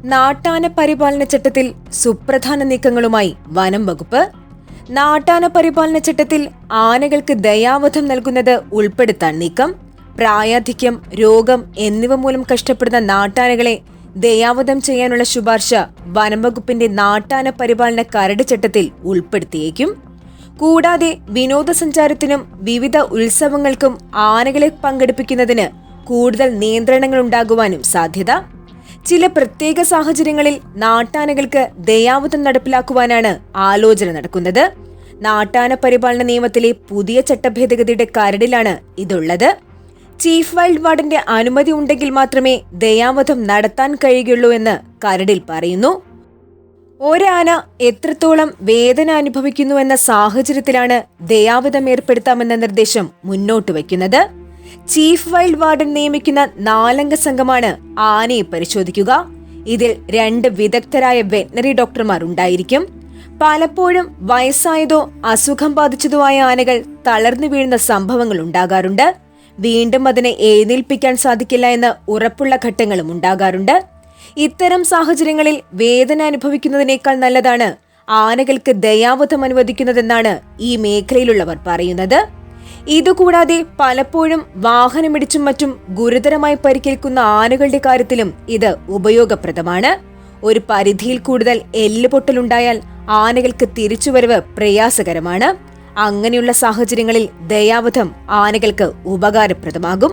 നാട്ടാന പരിപാലന ചട്ടത്തിൽ സുപ്രധാന നീക്കങ്ങളുമായി വനം വകുപ്പ്. നാട്ടാന പരിപാലന ചട്ടത്തിൽ ആനകൾക്ക് ദയാവധം നൽകുന്നത് ഉൾപ്പെടുത്താൻ നീക്കം. പ്രായാധിക്യം, രോഗം എന്നിവ മൂലം കഷ്ടപ്പെടുന്ന നാട്ടാനകളെ ദയാവധം ചെയ്യാനുള്ള ശുപാർശ വനംവകുപ്പിന്റെ നാട്ടാന പരിപാലന കരട് ചട്ടത്തിൽ ഉൾപ്പെടുത്തിയേക്കും. കൂടാതെ വിനോദസഞ്ചാരത്തിനും വിവിധ ഉത്സവങ്ങൾക്കും ആനകളെ പങ്കെടുപ്പിക്കുന്നതിന് കൂടുതൽ നിയന്ത്രണങ്ങൾ ഉണ്ടാകുവാനും സാധ്യത. ചില പ്രത്യേക സാഹചര്യങ്ങളിൽ നാട്ടാനകൾക്ക് ദയാവധം നടപ്പിലാക്കുവാനാണ് ആലോചന നടക്കുന്നത്. നാട്ടാന പരിപാലന നിയമത്തിലെ പുതിയ ചട്ടഭേദഗതിയുടെ കരടിലാണ് ഇതുള്ളത്. ചീഫ് വൈൽഡ് വാർഡന്റെ അനുമതി ഉണ്ടെങ്കിൽ മാത്രമേ ദയാവധം നടത്താൻ കഴിയുകയുള്ളൂ എന്ന് കരടിൽ പറയുന്നു. ഒരാന എത്രത്തോളം വേദന അനുഭവിക്കുന്നു എന്ന സാഹചര്യത്തിലാണ് ദയാവധം ഏർപ്പെടുത്താമെന്ന നിർദ്ദേശം മുന്നോട്ട് വയ്ക്കുന്നത്. ചീഫ് വൈൽഡ് വാർഡൻ നിയമിക്കുന്ന 4 അംഗ സംഘമാണ് ആനയെ പരിശോധിക്കുക. ഇതിൽ 2 വിദഗ്ധരായ വെറ്ററിനറി ഡോക്ടർമാർ ഉണ്ടായിരിക്കും. പലപ്പോഴും വയസ്സായതോ അസുഖം ബാധിച്ചതോ ആയ ആനകൾ തളർന്നു വീഴുന്ന സംഭവങ്ങൾ ഉണ്ടാകാറുണ്ട്. വീണ്ടും അതിനെ എഴുന്നേൽപ്പിക്കാൻ സാധിക്കില്ല എന്ന് ഉറപ്പുള്ള ഘട്ടങ്ങളും ഉണ്ടാകാറുണ്ട്. ഇത്തരം സാഹചര്യങ്ങളിൽ വേദന അനുഭവിക്കുന്നതിനേക്കാൾ നല്ലതാണ് ആനകൾക്ക് ദയാവധം അനുവദിക്കുന്നതെന്നാണ് ഈ മേഖലയിലുള്ളവർ പറയുന്നത്. ഇതുകൂടാതെ പലപ്പോഴും വാഹനമിടിച്ചും മറ്റും ഗുരുതരമായി പരിക്കേൽക്കുന്ന ആനകളുടെ കാര്യത്തിലും ഇത് ഉപയോഗപ്രദമാണ്. ഒരു പരിധിയിൽ കൂടുതൽ എല്ലുപൊട്ടലുണ്ടായാൽ ആനകൾക്ക് തിരിച്ചുവരവ് പ്രയാസകരമാണ്. അങ്ങനെയുള്ള സാഹചര്യങ്ങളിൽ ദയാവധം ആനകൾക്ക് ഉപകാരപ്രദമാകും.